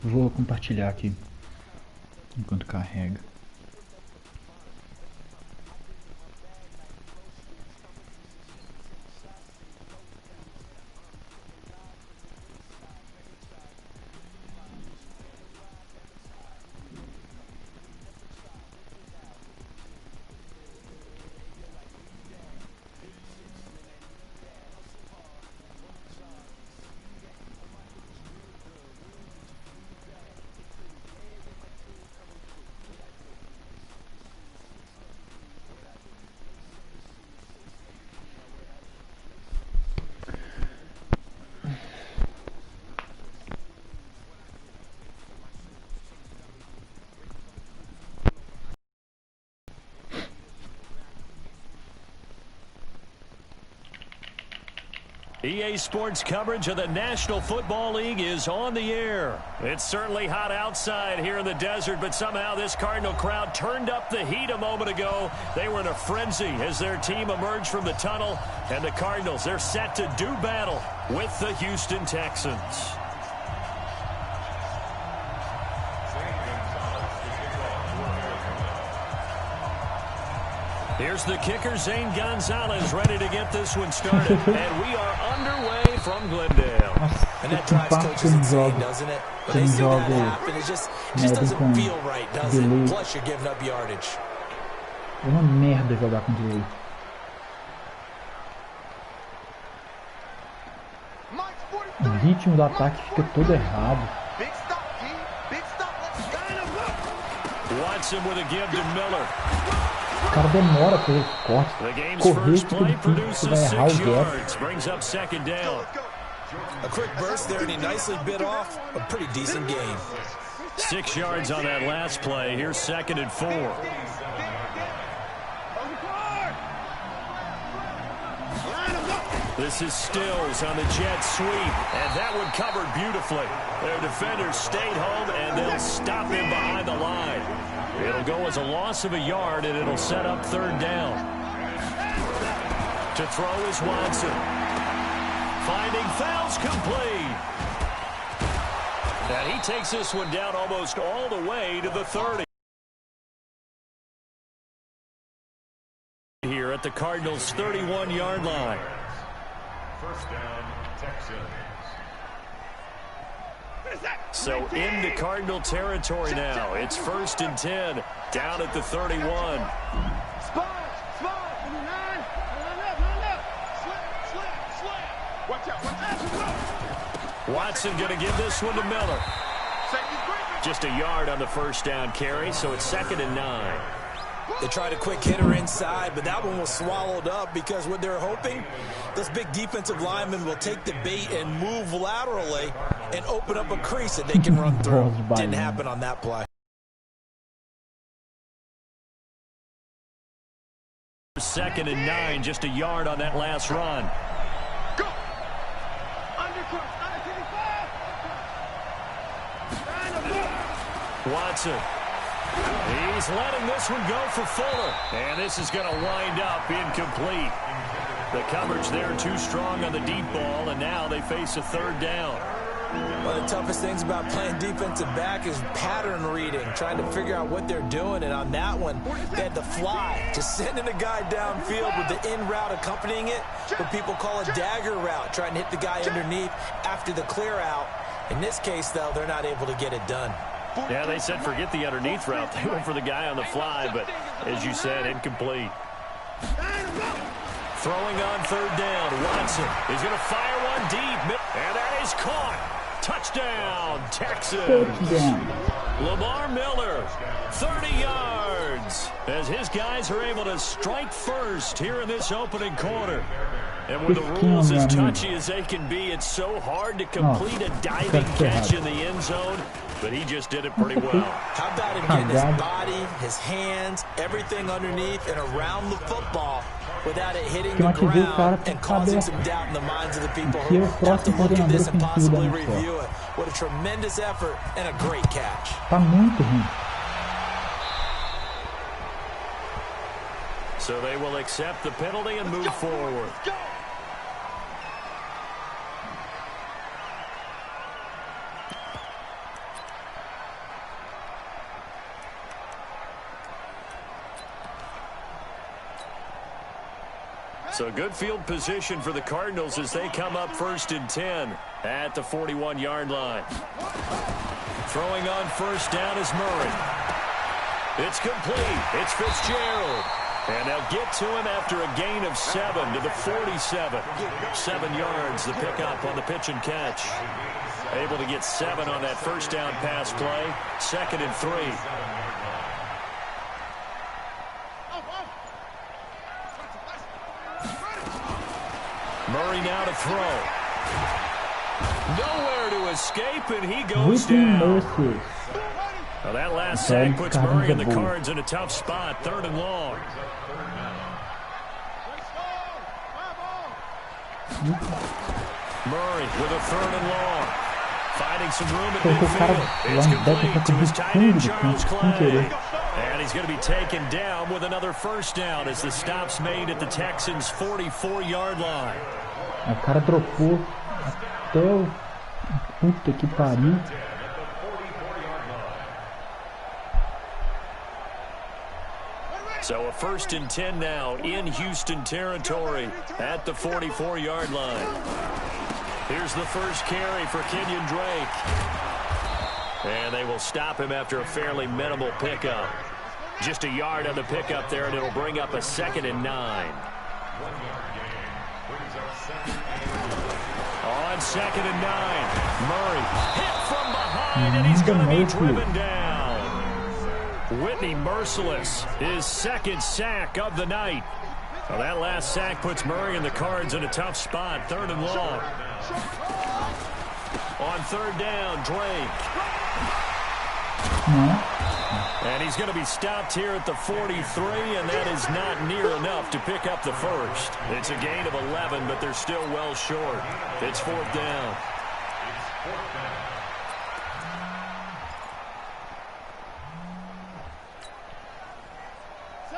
Vou compartilhar aqui enquanto carrega. EA Sports coverage of the National Football League is on the air. It's certainly hot outside here in the desert, but somehow this Cardinal crowd turned up the heat a moment ago. They were in a frenzy as their team emerged from the tunnel, and the Cardinals, they're set to do battle with the Houston Texans. Here's the kicker, Zane Gonzalez, ready to get this one started. And we are underway from Glendale. And that drives coaches insane, doesn't it? But they see that happen. It just doesn't feel right, does it? Plus, you're giving up yardage. É uma merda jogar com delay. O ritmo do ataque fica todo errado. Watson with a give to Miller. O cara demora pra ele corte. Correr fica difícil, você vai errar o gap. Brings up second down. A quick burst there and he nicely bit off a pretty decent gain. 6 yards on that last play. Here's 2nd and 4. This is Stills on the jet sweep, and that one covered beautifully. Their defenders stayed home, and they'll stop him behind the line. It'll go as a loss of a yard, and it'll set up 3rd down. To throw is Watson. Finding fouls complete. And he takes this one down almost all the way to the 30. Here at the Cardinals' 31-yard line. First down, Texans. So into Cardinal territory now. It's 1st and 10, down at the 31. Watson going to give this one to Miller. Just a yard on the 1st down carry, so it's 2nd and 9. They tried a quick hitter inside, but that one was swallowed up because what they're hoping, those big defensive linemen will take the bait and move laterally and open up a crease that they can run through. Didn't happen on that play. 2nd and 9, just a yard on that last run. Go! Watson. He's letting this one go for Fuller. And this is going to wind up incomplete. The coverage there too strong on the deep ball, and now they face a 3rd down. One of the toughest things about playing defensive back is pattern reading, trying to figure out what they're doing. And on that one, they had to fly, just sending a guy downfield with the in route accompanying it, what people call a dagger route, trying to hit the guy underneath after the clear out. In this case, though, they're not able to get it done. Yeah, they said forget the underneath route. They went for the guy on the fly, but as you said, incomplete. Throwing on 3rd down, Watson is going to fire one deep, and that is caught. Touchdown, Texans. Lamar Miller, 30 yards, as his guys are able to strike first here in this opening quarter. And with the rules as touchy as they can be, it's so hard to complete a diving catch in the end zone, but he just did it pretty well. How about him getting his body, his hands, everything underneath and around the football without it hitting the ground and causing some doubt in the minds of the people who have to look at this and possibly review it. What a tremendous effort and a great catch. Tá muito ruim. So they will accept the penalty and move forward. So good field position for the Cardinals as they come up 1st and 10 at the 41-yard line. Throwing on first down is Murray. It's complete. It's Fitzgerald. And they'll get to him after a gain of 7 to the 47. 7 yards, the pickup on the pitch and catch. Able to get 7 on that first down pass play. 2nd and 3. Murray now to throw. Nowhere to escape, and he goes down. Well, that last sack puts Murray and the Cards in a tough spot. 3rd and long. Murray with a 3rd and long. Finding some room at midfield. It's complete to his tight end, Charles Clay. And he's going to be taken down with another first down as the stop's made at the Texans' 44-yard line. O cara dropou até o... Puta que pariu. So a 1st and 10 now in Houston territory at the 44-yard line. Here's the first carry for Kenyon Drake. And they will stop him after a fairly minimal pickup. Just a yard on the pickup there, and it'll bring up a 2nd and 9. On 2nd and 9, Murray hit from behind, and he's going to be driven down. Whitney Merciless, his 2nd sack of the night. Well, that last sack puts Murray and the Cards in a tough spot. 3rd and long. On 3rd down, Drake. And he's going to be stopped here at the 43, and that is not near enough to pick up the first. It's a gain of 11, but they're still well short. It's 4th down.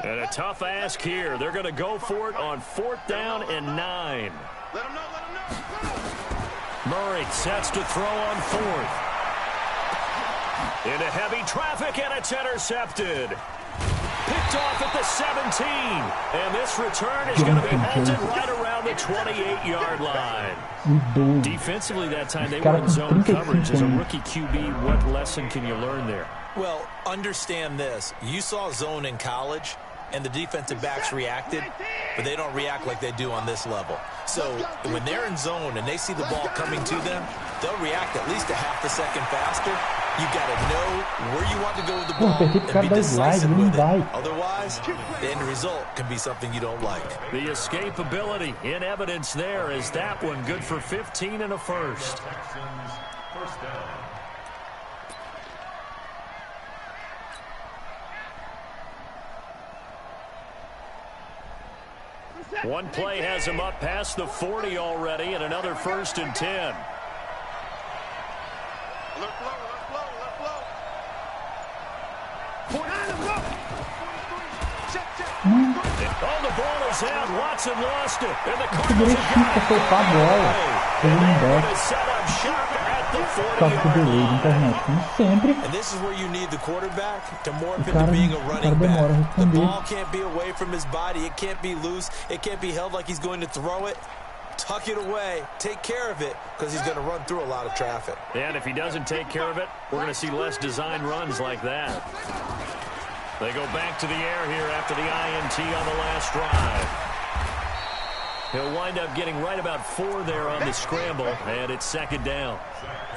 And a tough ask here. They're going to go for it on 4th down and 9. Murray sets to throw on 4th. Into heavy traffic, and it's intercepted. Picked off at the 17. And this return is going to be halted right around the 28-yard line. Defensively that time, they were in zone coverage. As a rookie QB, what lesson can you learn there? Well, understand this. You saw zone in college, and the defensive backs reacted, but they don't react like they do on this level. So when they're in zone and they see the ball coming to them, they'll react at least a half a second faster. You got to know where you want to go with the ball and be decisive with it. Otherwise, the end result can be something you don't like. The escapability in evidence there is that one good for 15 and a first. One play has him up past the 40 already, and another 1st and 10. Oh, the ball is out. Watson lost it. And the Cardinals set up shop at the 40-yard line. And this is where you need the quarterback to morph into being a running back. The ball can't be away from his body. It can't be loose. It can't be held like he's going to throw it. Tuck it away. Take care of it, because he's going to run through a lot of traffic. And if he doesn't take care of it, we're going to see less design runs like that. They go back to the air here after the INT on the last drive. He'll wind up getting right about 4 there on the scramble, and it's 2nd down.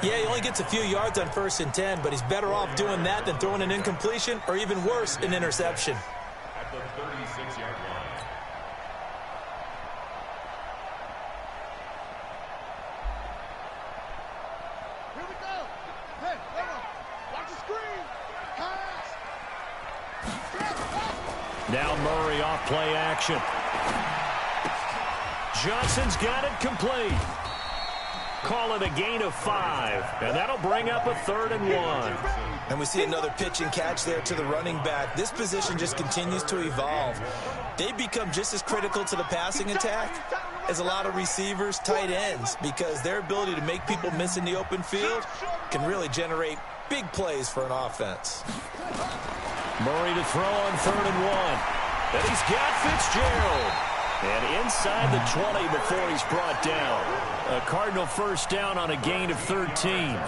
Yeah, he only gets a few yards on 1st and 10, but he's better off doing that than throwing an incompletion, or even worse, an interception. At the 36-yard line. Here we go. Hey, watch the screen. Pass. Now Murray off play action. Johnson's got it complete. Call it a gain of 5, and that'll bring up a 3rd and 1. And we see another pitch and catch there to the running back. This position just continues to evolve. They become just as critical to the passing attack as a lot of receivers, tight ends, because their ability to make people miss in the open field can really generate big plays for an offense. Murray to throw on 3rd and 1. And he's got Fitzgerald. And inside the 20 before he's brought down. A Cardinal first down on a gain of 13.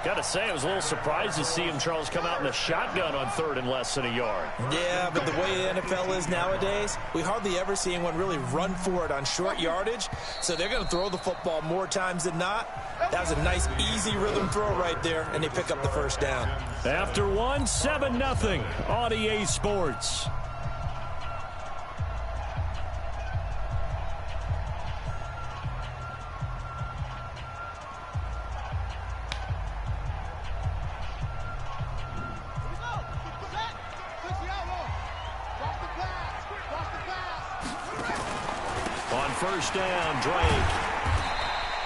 Got to say, I was a little surprised to see him, Charles, come out in a shotgun on third and less than a yard. Yeah, but the way the NFL is nowadays, we hardly ever see anyone really run for it on short yardage. So they're going to throw the football more times than not. That was a nice, easy rhythm throw right there, and they pick up the first down. After one, 7-0 on EA Sports. First down, Drake.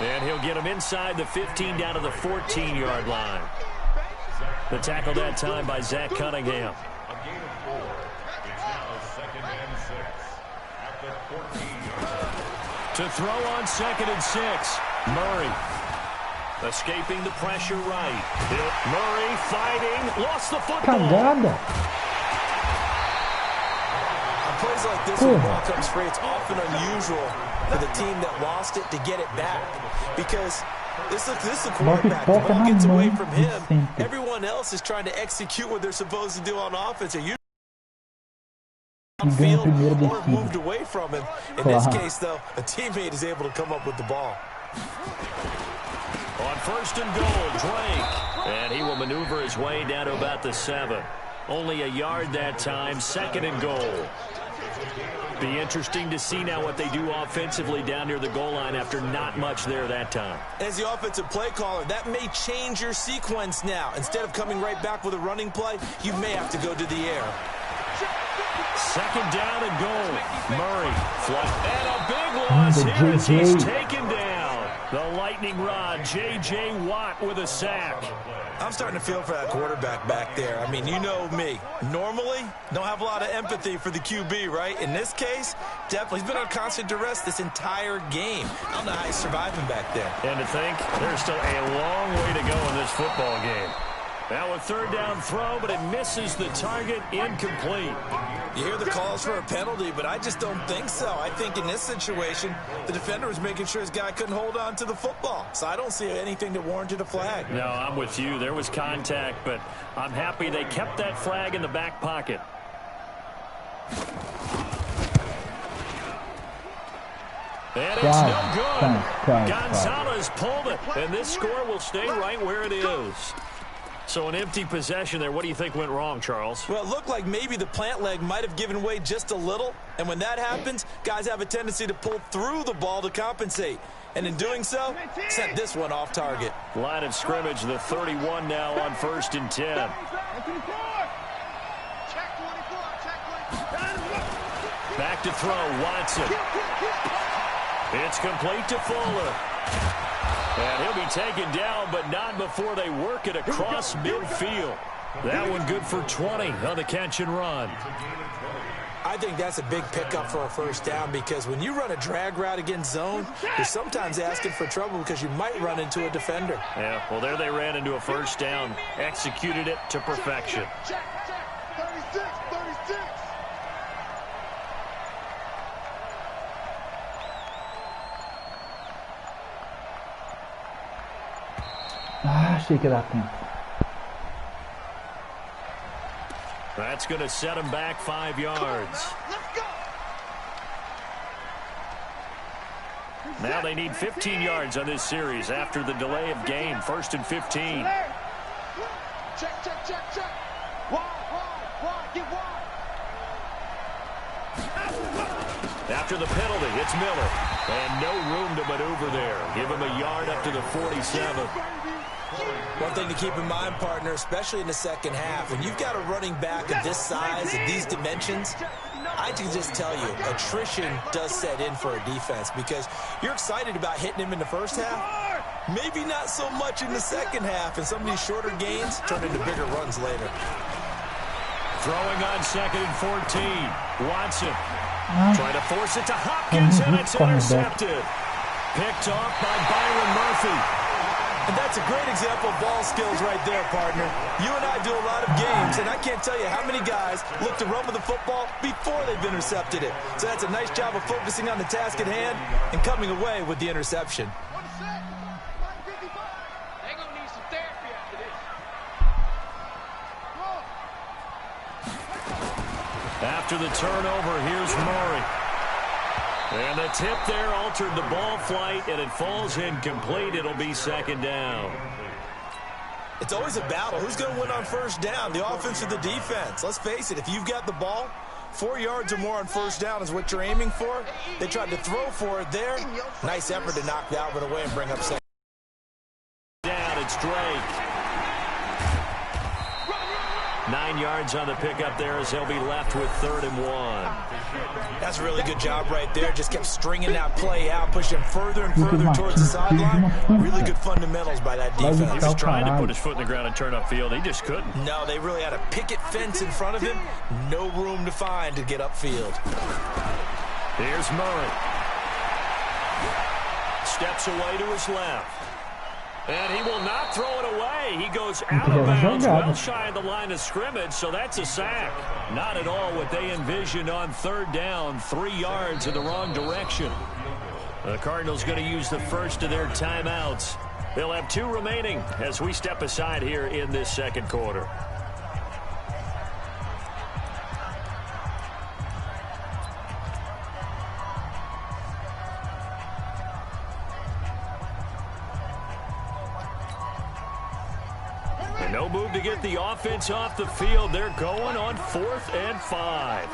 And he'll get him inside the 15 down to the 14-yard line. The tackle that time by Zach Cunningham. A gain of 4. It's now 2nd and 6 at the 14-yard. To throw on 2nd and 6. Murray. Escaping the pressure right. Murray fighting. Lost the football. Cagada. Plays like this, when the ball comes free, it's often unusual for the team that lost it to get it back, because this is a quarterback. The ball gets away from him. Everyone else is trying to execute what they're supposed to do on offense. They're usually on field or moved away from him. In this case, though, a teammate is able to come up with the ball. On first and goal, Drake. And he will maneuver his way down to about the 7. Only a yard that time, 2nd and goal. Be interesting to see now what they do offensively down near the goal line after not much there that time. As the offensive play caller, that may change your sequence now. Instead of coming right back with a running play, you may have to go to the air. 2nd down and goal. Murray. And a big loss here as he's taken down. The lightning rod, J.J. Watt with a sack. I'm starting to feel for that quarterback back there. I mean, you know me. Normally, don't have a lot of empathy for the QB, right? In this case, definitely. He's been on constant duress this entire game. I don't know how he's surviving back there. And to think, there's still a long way to go in this football game. Now a 3rd down throw, but it misses the target, incomplete. You hear the calls for a penalty, but I just don't think so. I think in this situation, the defender was making sure his guy couldn't hold on to the football. So I don't see anything that warranted a flag. No, I'm with you. There was contact, but I'm happy they kept that flag in the back pocket. And it's no good. Gonzalez pulled it, and this score will stay right where it is. So an empty possession there. What do you think went wrong, Charles? Well, it looked like maybe the plant leg might have given way just a little. And when that happens, guys have a tendency to pull through the ball to compensate. And in doing so, sent this one off target. Line of scrimmage, the 31 now on 1st and 10. Back to throw, Watson. It's complete to Fuller. And he'll be taken down, but not before they work it across midfield. That one good for 20 on the catch and run. I think that's a big pickup for a first down, because when you run a drag route against zone, you're sometimes asking for trouble because you might run into a defender. Yeah, well, there they ran into a first down, executed it to perfection. 36, 36. Ah, achei que ia dar tempo. That's going to set him back 5 yards. Now they need 15 yards on this series after the delay of game. 1st and 15. Check. Wide. Get wide. After the penalty, it's Miller. And no room to maneuver there. Give him a yard up to the 47. One thing to keep in mind, partner, especially in the second half, when you've got a running back of this size, of these dimensions, I can just tell you, attrition does set in for a defense, because you're excited about hitting him in the first half, maybe not so much in the second half, and some of these shorter gains turn into bigger runs later. Throwing on 2nd and 14. Watson trying to force it to Hopkins, and it's intercepted. Picked off by Byron Murphy. And that's a great example of ball skills right there, partner. You and I do a lot of games, and I can't tell you how many guys look to run with the football before they've intercepted it. So that's a nice job of focusing on the task at hand and coming away with the interception. They're going to need some therapy after this. After the turnover, here's Murray. And the tip there altered the ball flight, and it falls incomplete. It'll be second down. It's always a battle. Who's going to win on first down, the offense or the defense? Let's face it, if you've got the ball, 4 yards or more on first down is what you're aiming for. They tried to throw for it there. Nice effort to knock that one away and bring up second down. It's Drake. 9 yards on the pickup there as they'll be left with 3rd and 1. That's a really good job right there. Just kept stringing that play out, pushing further and further towards the sideline. Really good fundamentals by that defense. He was trying to put his foot in the ground and turn upfield. He just couldn't. No, they really had a picket fence in front of him. No room to find to get upfield. Here's Murray. Steps away to his left. And he will not throw it away. He goes out of bounds, well shy of the line of scrimmage, so that's a sack. Not at all what they envisioned on 3rd down, 3 yards in the wrong direction. The Cardinals going to use the first of their timeouts. They'll have 2 remaining as we step aside here in this second quarter. No move to get the offense off the field. They're going on 4th and 5.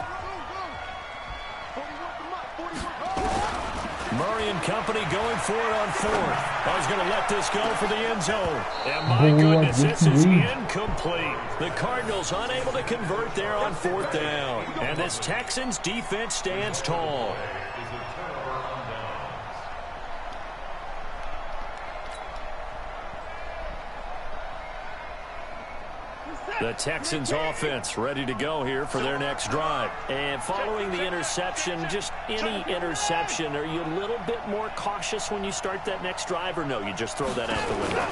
Murray and company going for it on 4th. I was going to let this go for the end zone. And my goodness, this is incomplete. The Cardinals unable to convert there on 4th down. And this Texans defense stands tall. The Texans offense ready to go here for their next drive. And following the interception, just any interception, are you a little bit more cautious when you start that next drive, or no, you just throw that out the window?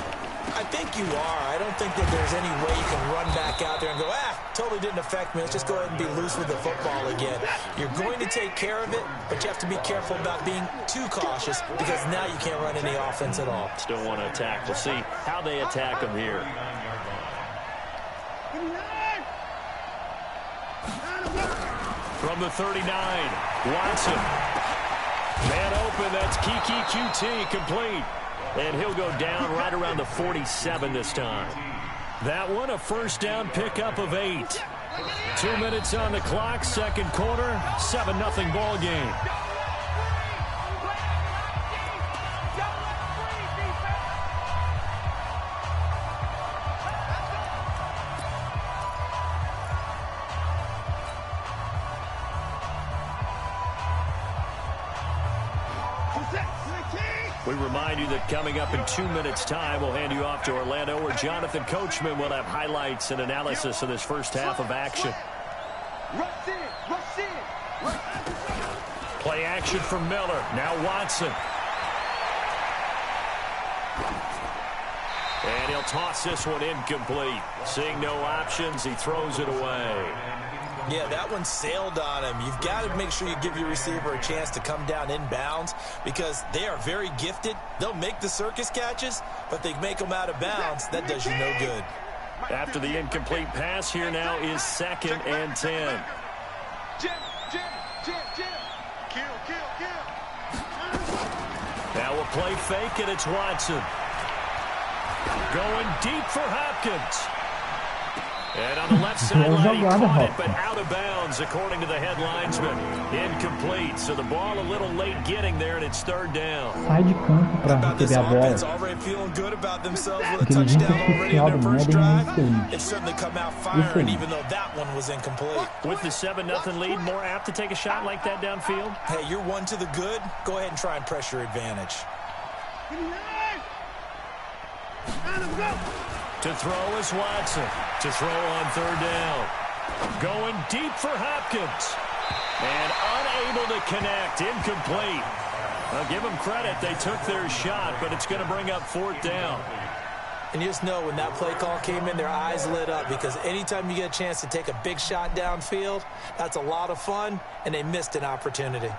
I think you are. I don't think that there's any way you can run back out there and go, totally didn't affect me. Let's just go ahead and be loose with the football again. You're going to take care of it, but you have to be careful about being too cautious because now you can't run any offense at all. Still want to attack. We'll see how they attack them here. From the 39, Watson. Man open, that's Kiki QT, complete. And he'll go down right around the 47 this time. That one, a first down pickup of 8. 2 minutes on the clock, second quarter, 7-0 ball game. We remind you that coming up in 2 minutes' time, we'll hand you off to Orlando, where Jonathan Coachman will have highlights and analysis of this first half of action. Play action from Miller. Now Watson. And he'll toss this one incomplete. Seeing no options, he throws it away. Yeah, that one sailed on him. You've got to make sure you give your receiver a chance to come down inbounds because they are very gifted. They'll make the circus catches, but they make them out of bounds. That does you no good. After the incomplete pass, here now is 2nd and 10. Now we'll play fake, and it's Watson. Going deep for Hopkins. And on the left sideline, he caught it, but out of bounds, according to the head linesman. Incomplete, so the ball a little late getting there, and it's 3rd down. Sai de campo para receber a bola. Already feeling good about themselves with a touchdown already in their first drive. It's certainly come out firing, even though that one was incomplete. With the 7-0 lead, more apt to take a shot like that downfield? Hey, you're one to the good. Go ahead and try and press your advantage. To throw is Watson. To throw on 3rd down. Going deep for Hopkins. And unable to connect. Incomplete. I'll give them credit. They took their shot, but it's going to bring up 4th down. And you just know when that play call came in, their eyes lit up, because anytime you get a chance to take a big shot downfield, that's a lot of fun, and they missed an opportunity.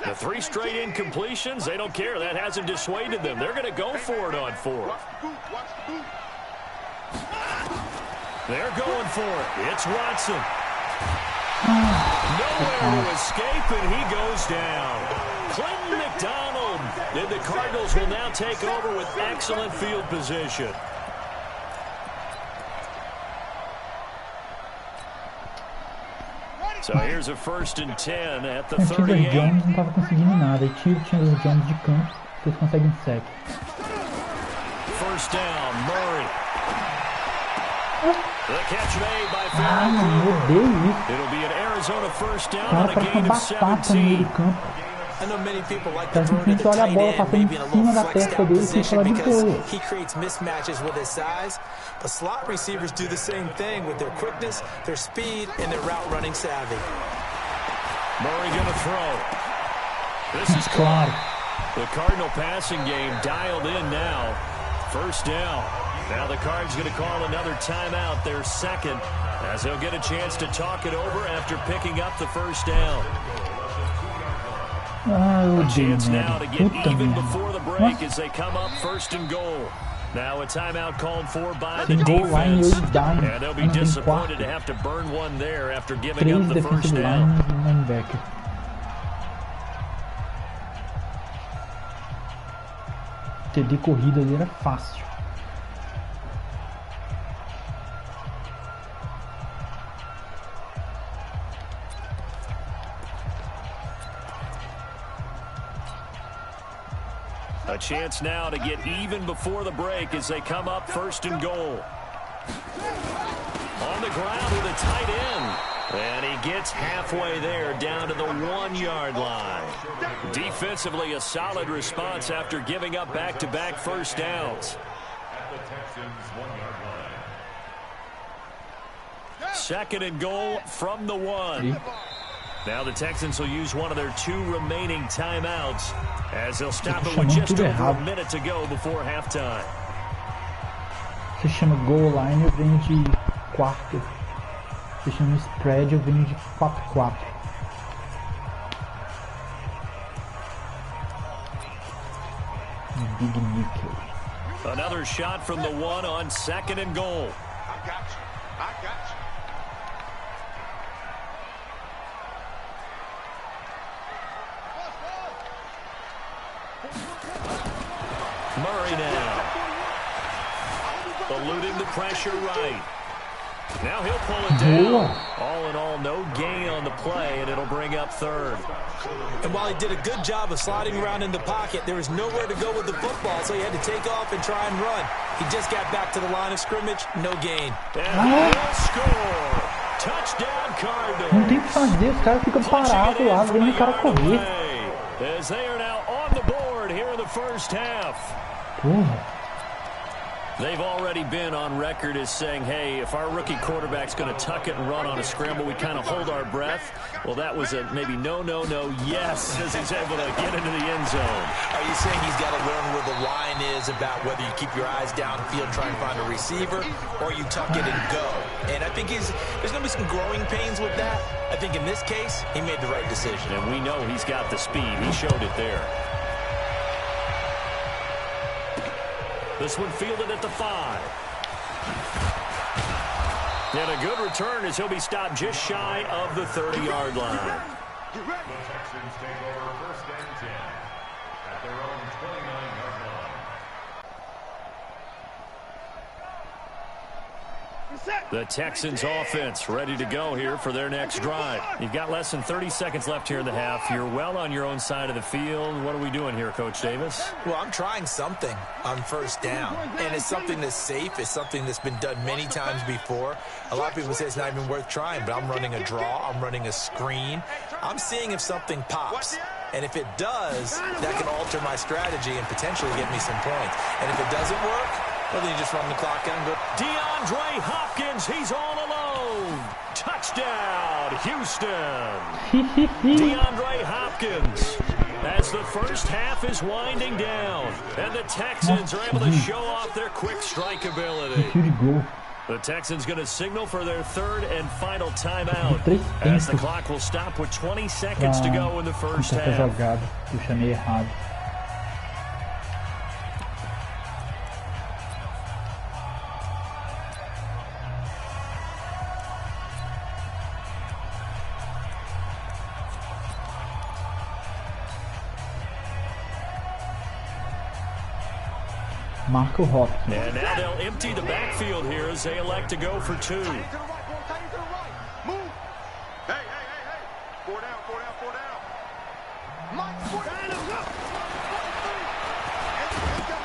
The 3 straight incompletions, they don't care. That hasn't dissuaded them. They're going to go for it on 4th. They're going for it. It's Watson. Nowhere to escape, and he goes down. Clinton McDonald. And the Cardinals will now take over with excellent field position. So here's a 1st and 10 at the 38. Jones não estava conseguindo nada. E tiro Chandler Jones de campo. Eles conseguem sec. 1st down, Murray. The catch made by Farrell. It'll be an Arizona 1st down on a gain of 17. I know many people like to throw it to the tight end, maybe in a little flexed out position because he creates mismatches with his size. But slot receivers do the same thing with their quickness, their speed, and their route running savvy. Murray going to throw. This is caught. The Cardinal passing game dialed in now. 1st down. Now the Cards going to call another timeout, their 2nd, as they'll get a chance to talk it over after picking up the 1st down. A chance now to get even before the break as they come up 1st and goal. Now a timeout called for by the defense. And they'll be disappointed to have to burn one there after giving up the 1st down. TD corrida ali era fácil. A chance now to get even before the break as they come up 1st and goal. On the ground with a tight end. And he gets halfway there down to the 1-yard line. Defensively, a solid response after giving up back-to-back 1st downs. 2nd and goal from the 1. Now the Texans will use one of their 2 remaining timeouts as they'll stop it with just over a minute to go before halftime. Se chama goal line, eu venho de quarto. Se chama spread, eu venho de 4-4. Big nickel. Another shot from the 1 on 2nd and goal. I got you. I got you. Murray now. Eluding the pressure right. Now he'll pull it down. All in all, no gain on the play, and it'll bring up 3rd. And while he did a good job of sliding around in the pocket, there was nowhere to go with the football, so he had to take off and try and run. He just got back to the line of scrimmage, no gain. And he'll score. Touchdown Cardinals. Não tem o que fazer, os caras ficam parados lá, vendo o cara correr. As they are now on the board here in the 1st half. Porra. They've already been on record as saying, hey, if our rookie quarterback's going to tuck it and run on a scramble, we kind of hold our breath. Well, that was a maybe no, yes, as he's able to get into the end zone. Are you saying he's got to learn where the line is about whether you keep your eyes downfield trying to find a receiver or you tuck it and go? And I think there's going to be some growing pains with that. I think in this case, he made the right decision. And we know he's got the speed. He showed it there. This one fielded at the 5. And a good return as he'll be stopped just shy of the 30-yard line. The Texans take over 1st and 10 at their own 29-yard line. The Texans offense ready to go here for their next drive. You've got less than 30 seconds left here in the half. You're well on your own side of the field. What are we doing here, Coach Davis? Well, I'm trying something on 1st down, and it's something that's safe. It's something that's been done many times before. A lot of people say it's not even worth trying, but I'm running a draw. I'm running a screen. I'm seeing if something pops. And if it does, that can alter my strategy and potentially get me some points. And if it doesn't work, Well, then you just run the clock out and go. DeAndre Hopkins, he's all alone. Touchdown, Houston. DeAndre Hopkins. As the first half is winding down, and the Texans are able to show off their quick strike ability. The Texans going to signal for their third and final timeout, as the clock will stop with 20 seconds to go in the first half. Eu chamei errado. Marco Hopkins. And now they'll empty the backfield here as they elect to go for two.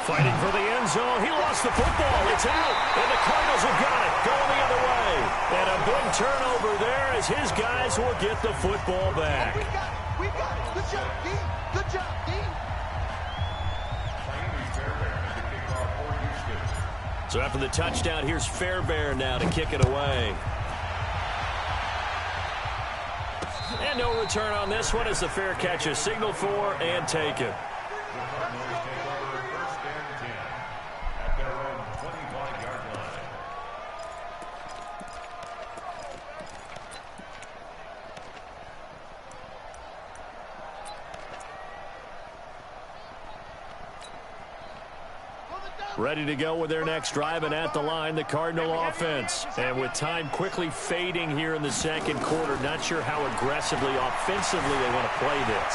Fighting for the end zone. He lost the football. It's out. And the Cardinals have got it. Going the other way. And a big turnover there as his guys will get the football back. We got it. Good job, D. Good job, D. So after the touchdown, here's Fairbairn now to kick it away. And no return on this one as the fair catch is signaled for and taken. Ready to go with their next drive, and at the line, the Cardinal offense. And with time quickly fading here in the second quarter, not sure how aggressively, offensively they want to play this.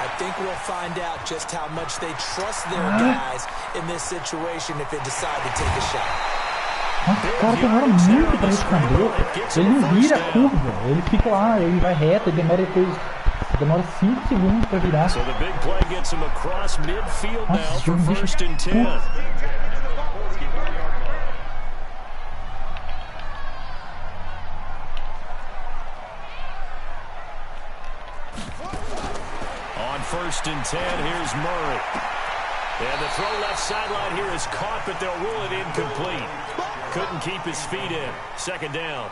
I think we'll find out just how much they trust their guys in this situation if they decide to take a shot. Nossa, o cara demora muito pra responder. Ele não vira a curva. Ele fica lá, ele vai reto, ele demora 5 segundos pra virar. So the big play gets him across midfield now for first and 10. On first and 10, here's Murray. And the throw left sideline here is caught, but they'll rule it incomplete. Couldn't keep his feet in. Second down.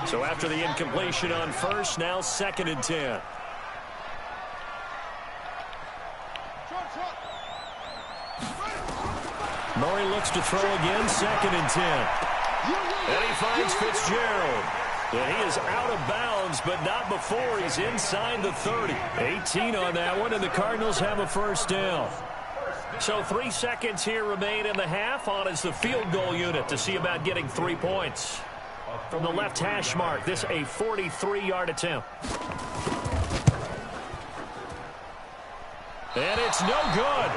So after the incompletion on first, now second and 10. Murray looks to throw again, second and 10. And he finds Fitzgerald. And he is out of bounds, but not before he's inside the 30. 18 on that one, and the Cardinals have a first down. So 3 seconds here remain in the half. On is the field goal unit to see about getting 3 points. From the left hash mark, this a 43-yard attempt. And it's no good.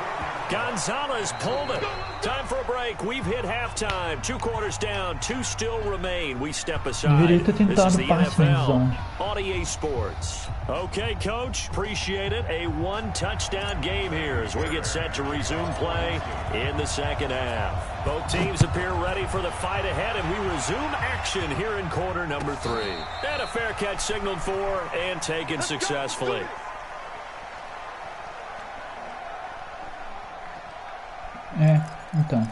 Gonzalez pulled it. Time for a break. We've hit halftime. 2 quarters down. 2 still remain. We step aside. This is the NFL on EA Sports. Okay, Coach. Appreciate it. A 1-touchdown game here as we get set to resume play in the second half. Both teams appear ready for the fight ahead, and we resume action here in quarter number 3. And a fair catch signaled for and taken successfully. Então.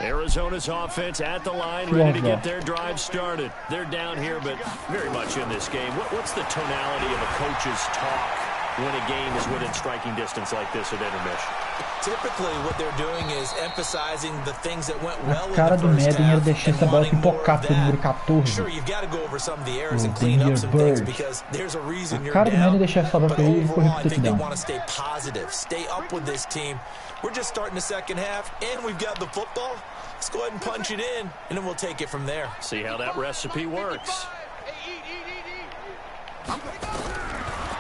Arizona's offense at the line, ready to get their drive started. They're down here, but very much in this game. What's the tonality of a coach's talk when a game is within striking distance like this at intermission? Typically, what they're doing is emphasizing the things that went well in the cara do first Madden era half deixar and essa bola wanting more pipocar of pro número that. 14. Sure, you've got to go over some of the errors and clean up some things because there's a reason you're cara do down. Madden deixar essa bola But pra ele e correr overall, pro I think they touchdown. want to stay positive, stay up with this team. We're just starting the second half, and we've got the football. Let's go ahead and punch it in, and then we'll take it from there. See how that recipe works.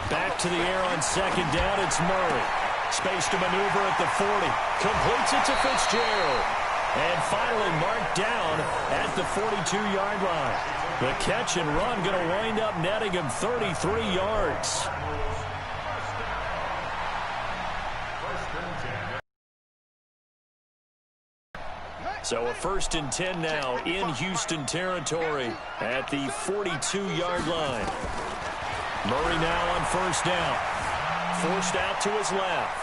Back to the air on second down, it's Murray. Space to maneuver at the 40. Completes it to Fitzgerald. And finally marked down at the 42-yard line. The catch and run going to wind up netting him 33 yards. So a first and 10 now in Houston territory at the 42-yard line. Murray now on first down. Forced out to his left.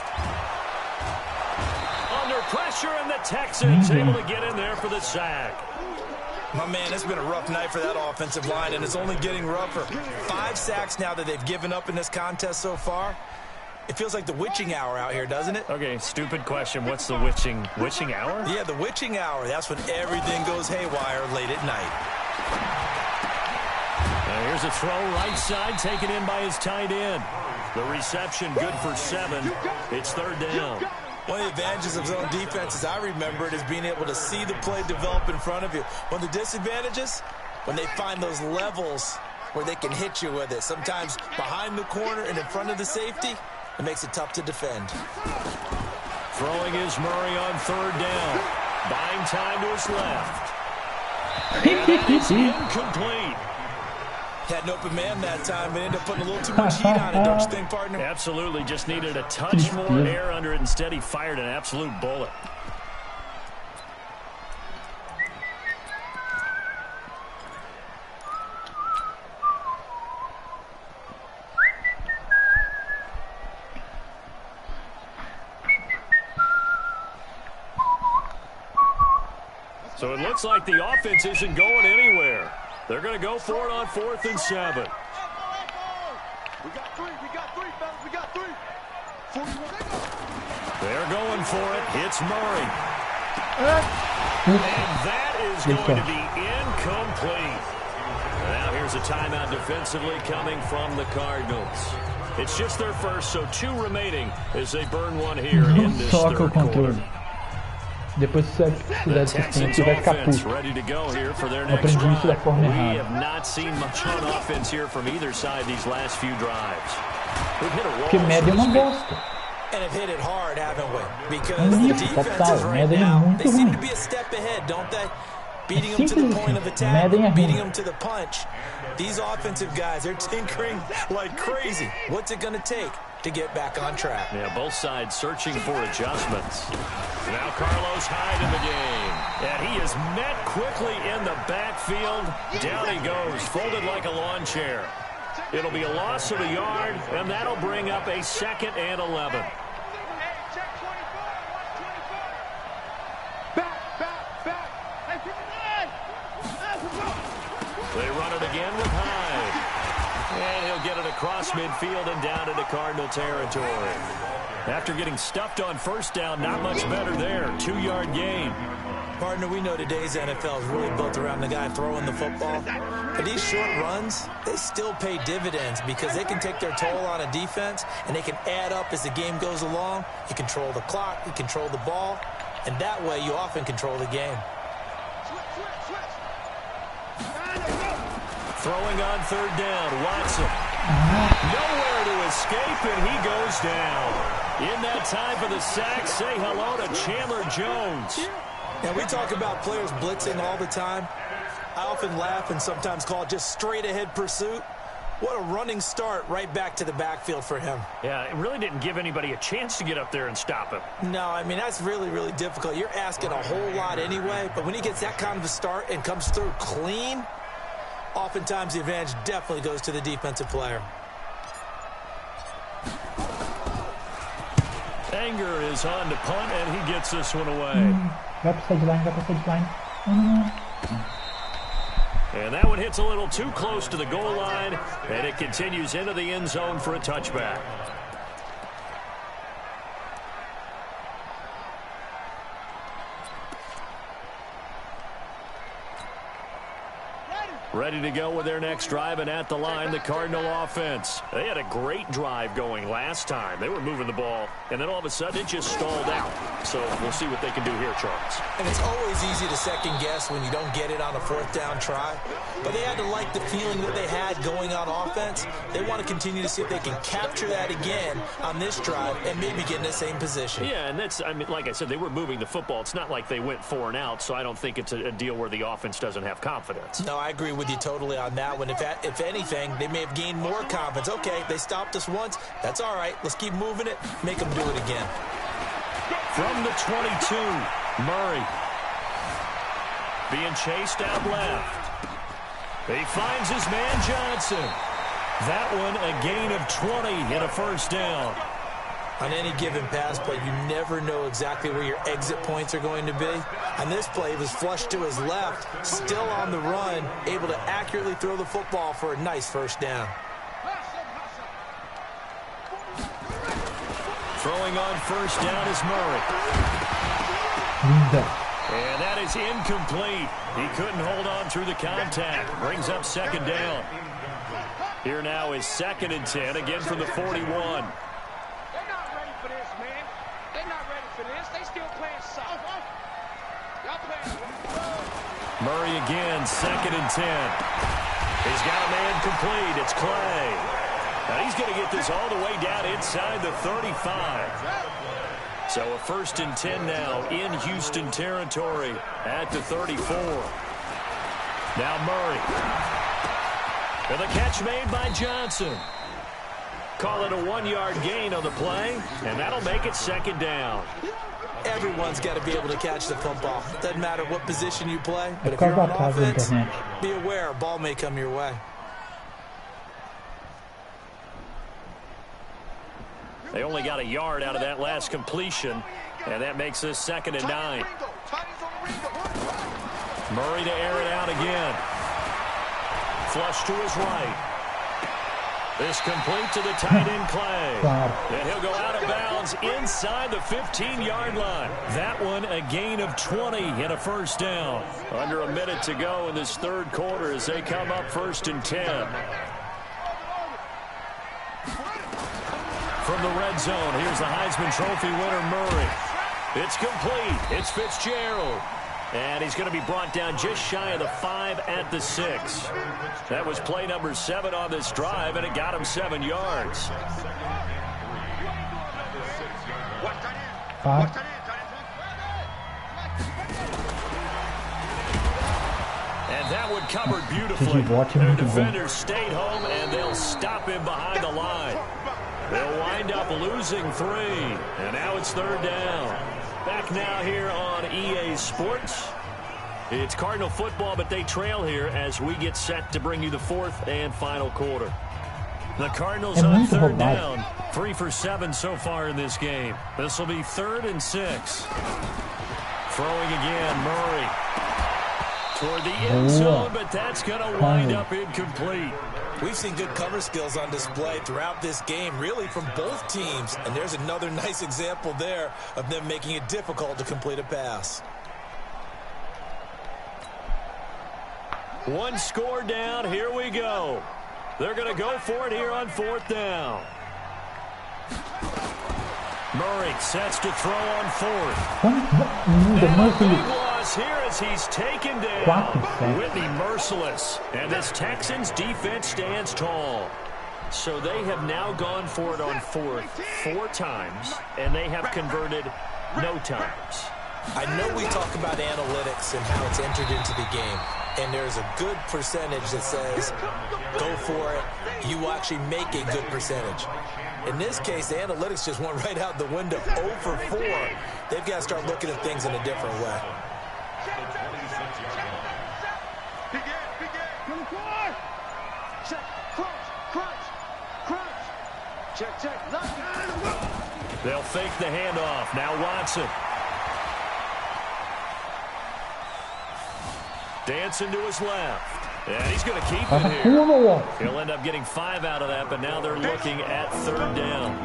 Under pressure, and the Texans able to get in there for the sack. My man, it's been a rough night for that offensive line, and it's only getting rougher. 5 sacks now that they've given up in this contest so far. It feels like the witching hour out here, doesn't it? Okay, stupid question. What's the witching hour? Yeah, the witching hour. That's when everything goes haywire late at night. Now here's a throw right side, taken in by his tight end. The reception good for 7. It's third down. One of the advantages of zone defense, as I remember it, is being able to see the play develop in front of you. One of the disadvantages, when they find those levels where they can hit you with it. Sometimes behind the corner and in front of the safety, it makes it tough to defend. Throwing is Murray on third down. Buying time to his left. Incomplete. Had an open man that time, but ended up putting a little too much heat on it, don't you think, partner? Absolutely. Just needed a touch more air under it. Instead, he fired an absolute bullet. So it looks like the offense isn't going anywhere. They're going to go for it on 4th and 7. We got 3, fellas, we got 3. 41. They're going for it. It's Murray. And that is going to be incomplete. Now here's a timeout defensively coming from the Cardinals. It's just their first, so 2 remaining as they burn one here in this third quarter. Depois se precisar de assistência, vai ficar puto. Eu aprendi isso da forma errada. We have not seen much on offense here from either side these last few drives. Porque Madden não gosta. And have hit it hard, haven't we? Because the defenses right now, they seem to be a step ahead, don't they? Beating them to the point of attack, beating them to the punch. These offensive guys, they're tinkering like crazy. What's it going to take to get back on track? Yeah, both sides searching for adjustments. Now Carlos Hyde in the game. And he is met quickly in the backfield. Down he goes, folded like a lawn chair. It'll be a loss of a yard, and that'll bring up a 2nd and 11. They run it again with Hyde. And he'll get it across midfield and down into Cardinal territory. After getting stuffed on first down, not much better there. 2-yard gain. Partner, we know today's NFL is really built around the guy throwing the football. But these short runs, they still pay dividends because they can take their toll on a defense, and they can add up as the game goes along. You control the clock, you control the ball, and that way you often control the game. Throwing on third down, Watson. Nowhere to escape, and he goes down. In that time for the sack, say hello to Chandler Jones. Now, we talk about players blitzing all the time. I often laugh and sometimes call it just straight-ahead pursuit. What a running start right back to the backfield for him. Yeah, it really didn't give anybody a chance to get up there and stop him. No, I mean, that's really, really difficult. You're asking a whole lot anyway, but when he gets that kind of a start and comes through clean, oftentimes the advantage definitely goes to the defensive player. Anger is on to punt, and he gets this one away. Vai pro sideline, vai pro sideline. And that one hits a little too close to the goal line, and it continues into the end zone for a touchback. Ready to go with their next drive, and at the line, the Cardinal offense. They had a great drive going last time. They were moving the ball, and then all of a sudden it just stalled out. So we'll see what they can do here, Charles. And it's always easy to second guess when you don't get it on a 4th down try. But they had to like the feeling that they had going on offense. They want to continue to see if they can capture that again on this drive and maybe get in the same position. Yeah, and that's, I mean, like I said, they were moving the football. It's not like they went 4 and out, so I don't think it's a deal where the offense doesn't have confidence. No, I agree with you totally on that one. If anything, they may have gained more confidence. Okay, they stopped us once. That's all right. Let's keep moving it. Make them do it again. From the 22, Murray. Being chased out left. He finds his man Johnson. That one a gain of 20 and a first down. On any given pass play, you never know exactly where your exit points are going to be. On this play, he was flushed to his left, still on the run, able to accurately throw the football for a nice first down. Throwing on first down is Murray. And that is incomplete. He couldn't hold on through the contact. Brings up second down. Here now is 2nd and 10, again from the 41. Murray again, 2nd and 10. He's got a man complete. It's Clay. Now he's going to get this all the way down inside the 35. So a 1st and 10 now in Houston territory at the 34. Now Murray. And the catch made by Johnson. Call it a 1-yard gain on the play, and that'll make it 2nd down. Everyone's got to be able to catch the football. Doesn't matter what position you play, but if you're on offense, be aware a ball may come your way. They only got a yard out of that last completion, and that makes this 2nd and 9. Murray to air it out again. Flush to his right. This complete to the tight end Clay. And he'll go out of bounds inside the 15-yard line. That one a gain of 20 and a first down. Under a minute to go in this 3rd quarter as they come up 1st and 10. From the red zone, here's the Heisman Trophy winner Murray. It's complete. It's Fitzgerald. And he's going to be brought down just shy of the 5 at the 6. That was play number 7 on this drive, and it got him 7 yards. And that one covered beautifully. Their defenders stayed home, and they'll stop him behind the line. They'll wind up losing 3, and now it's 3rd down. Back now here on EA Sports. It's Cardinal football, but they trail here as we get set to bring you the 4th and final quarter. The Cardinals on 3rd down, 3 for 7 so far in this game. This will be 3rd and 6. Throwing again, Murray. Toward the end zone, but that's going to wind up incomplete. We've seen good cover skills on display throughout this game, really from both teams. And there's another nice example there of them making it difficult to complete a pass. One score down. Here we go. They're going to go for it here on 4th down. Murray sets to throw on 4th. And a big loss here as he's taken down. Whitney merciless. And this Texans defense stands tall. So they have now gone for it on 4th 4 times, and they have converted no times. I know we talk about analytics and how it's entered into the game. And there's a good percentage that says, go for it. You will actually make a good percentage. In this case, the analytics just went right out the window. 0 for 4. They've got to start looking at things in a different way. They'll fake the handoff. Now Watson. Dancing to his left. And he's going to keep it here. He'll end up getting 5 out of that, but now they're looking at 3rd down.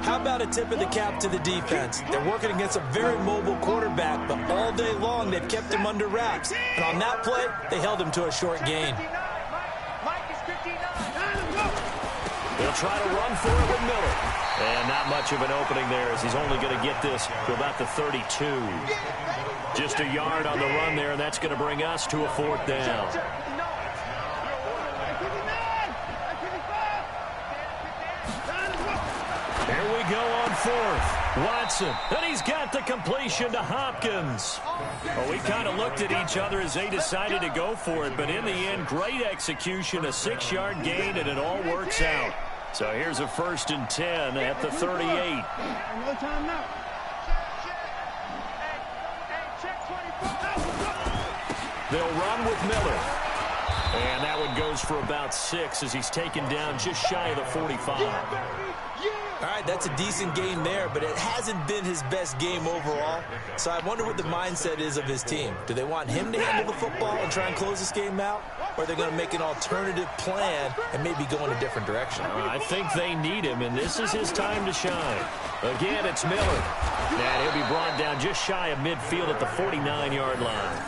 How about a tip of the cap to the defense? They're working against a very mobile quarterback, but all day long they've kept him under wraps. And on that play, they held him to a short gain. They'll try to run for it with Miller. And not much of an opening there as he's only going to get this to about the 32. Just a yard on the run there, and that's going to bring us to a 4th down. Here we go on 4th. Watson, and he's got the completion to Hopkins. Well, we kind of looked at each other as they decided to go for it, but in the end, great execution, a 6-yard gain, and it all works out. So here's a 1st and 10 at the 38. They'll run with Miller. And that one goes for about 6 as he's taken down just shy of the 45. All right, that's a decent game there, but it hasn't been his best game overall. So I wonder what the mindset is of his team. Do they want him to handle the football and try and close this game out? Or are they going to make an alternative plan and maybe go in a different direction? I think they need him, and this is his time to shine. Again, it's Miller. And he'll be brought down just shy of midfield at the 49-yard line.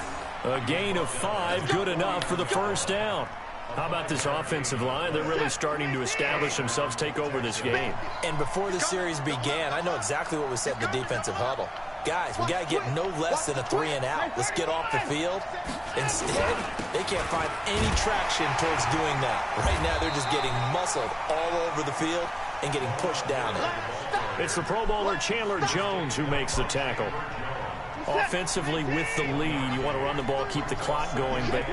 A gain of 5, good enough for the first down. How about this offensive line? They're really starting to establish themselves, take over this game. And before the series began, I know exactly what was said in the defensive huddle. Guys, we got to get no less than a 3-and-out. Let's get off the field. Instead, they can't find any traction towards doing that. Right now, they're just getting muscled all over the field and getting pushed down it. It's the Pro Bowler Chandler Jones who makes the tackle. Offensively with the lead, you want to run the ball, keep the clock going, but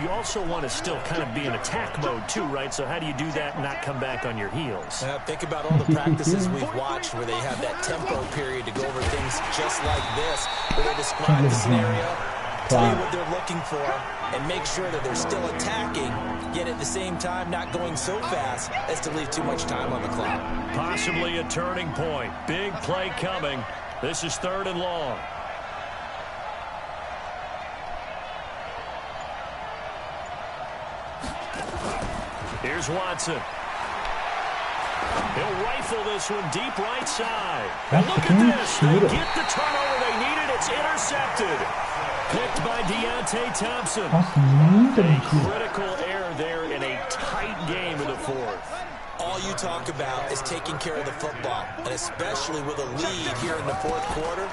you also want to still kind of be in attack mode too, right? So how do you do that and not come back on your heels? Think about all the practices we've watched where they have that tempo period to go over things just like this, where they describe the scenario, tell you what they're looking for, and make sure that they're still attacking, yet at the same time not going so fast as to leave too much time on the clock. Possibly a turning point. Big play coming. This is 3rd and long. Here's Watson. He'll rifle this one deep right side. And look at this. They get the turnover they needed. It's intercepted. Picked by Deontay Thompson. A critical error there in a tight game in the 4th. All you talk about is taking care of the football, and especially with a lead here in the 4th quarter.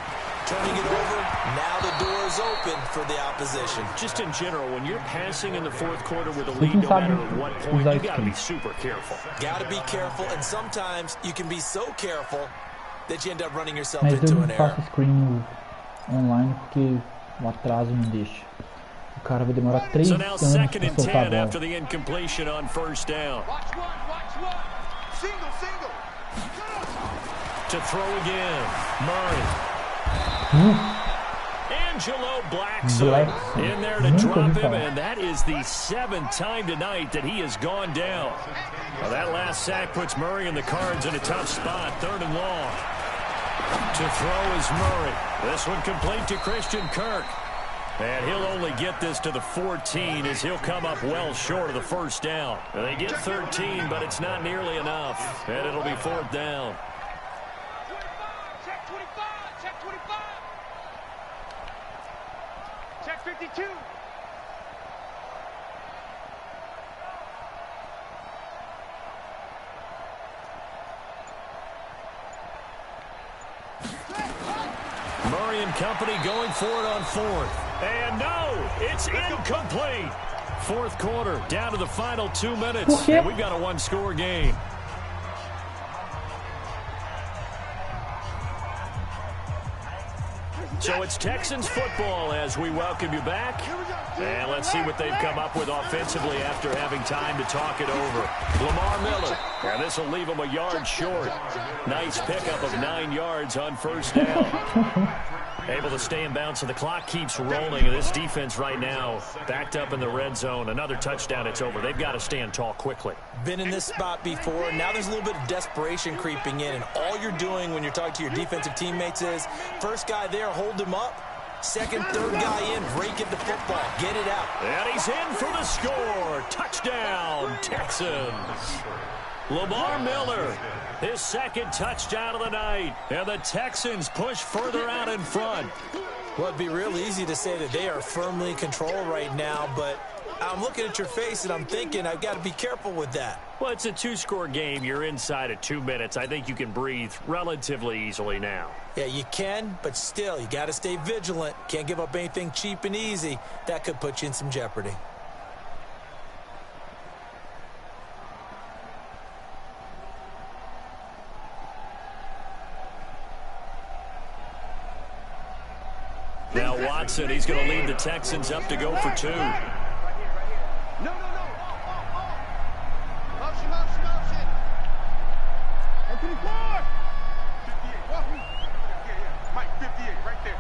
Turning it over, now the door is open for the opposition. Just in general, when you're passing in the 4th quarter with a lead, no matter at what point, you got to be super careful. Got to be careful, and sometimes you can be so careful that you end up running yourself into an error. Mas eu não faço screen online porque o atraso não deixa. O cara vai demorar 3 anos para soltar a bola. After the incompletion on 1st down. Watch one. Single. To throw again, Murray. Angelo Blackson in there to drop him, and that is the 7th time tonight that he has gone down. Well, that last sack puts Murray and the Cards in a tough spot, 3rd and long. To throw is Murray. This one complete to Christian Kirk. And he'll only get this to the 14 as he'll come up well short of the first down. They get 13, but it's not nearly enough, and it'll be 4th down. Check 25. Check 52. Murray and company going for it on 4th. And no, it's incomplete. 4th quarter, down to the final 2 minutes. And we've got a 1-score game. So it's Texans football as we welcome you back. And let's see what they've come up with offensively after having time to talk it over. Lamar Miller. And this will leave him a yard short. Nice pickup of 9 yards on 1st down. Able to stay in bounds, so the clock keeps rolling. This defense right now backed up in the red zone. Another touchdown, it's over. They've got to stand tall quickly. Been in this spot before. Now there's a little bit of desperation creeping in, and all you're doing when you're talking to your defensive teammates is first guy there, hold him up. Second, third guy in, break it the football. Get it out. And he's in for the score. Touchdown, Texans. Lamar Miller, his 2nd touchdown of the night. And the Texans push further out in front. Well, it'd be real easy to say that they are firmly in control right now, but I'm looking at your face and I'm thinking I've got to be careful with that. Well, it's a 2-score game. You're inside of 2 minutes. I think you can breathe relatively easily now. Yeah, you can, but still, you got to stay vigilant. Can't give up anything cheap and easy. That could put you in some jeopardy. Now Watson, he's going to lead the Texans up to go for 2. No. Motion. 124. 58. Mike, 58, right there.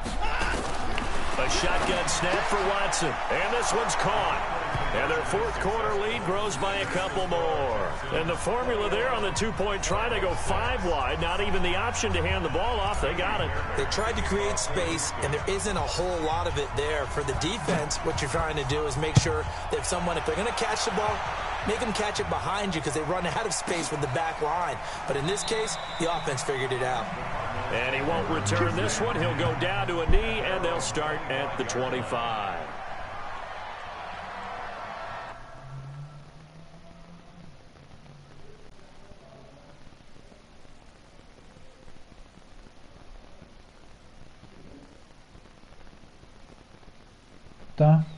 A shotgun snap for Watson. And this one's caught. And their fourth quarter lead grows by a couple more. And the formula there on the two-point try, they go 5 wide. Not even the option to hand the ball off. They got it. They tried to create space, and there isn't a whole lot of it there. For the defense, what you're trying to do is make sure that if they're going to catch the ball, make them catch it behind you because they run out of space with the back line. But in this case, the offense figured it out. And he won't return this one. He'll go down to a knee, and they'll start at the 25. Tá.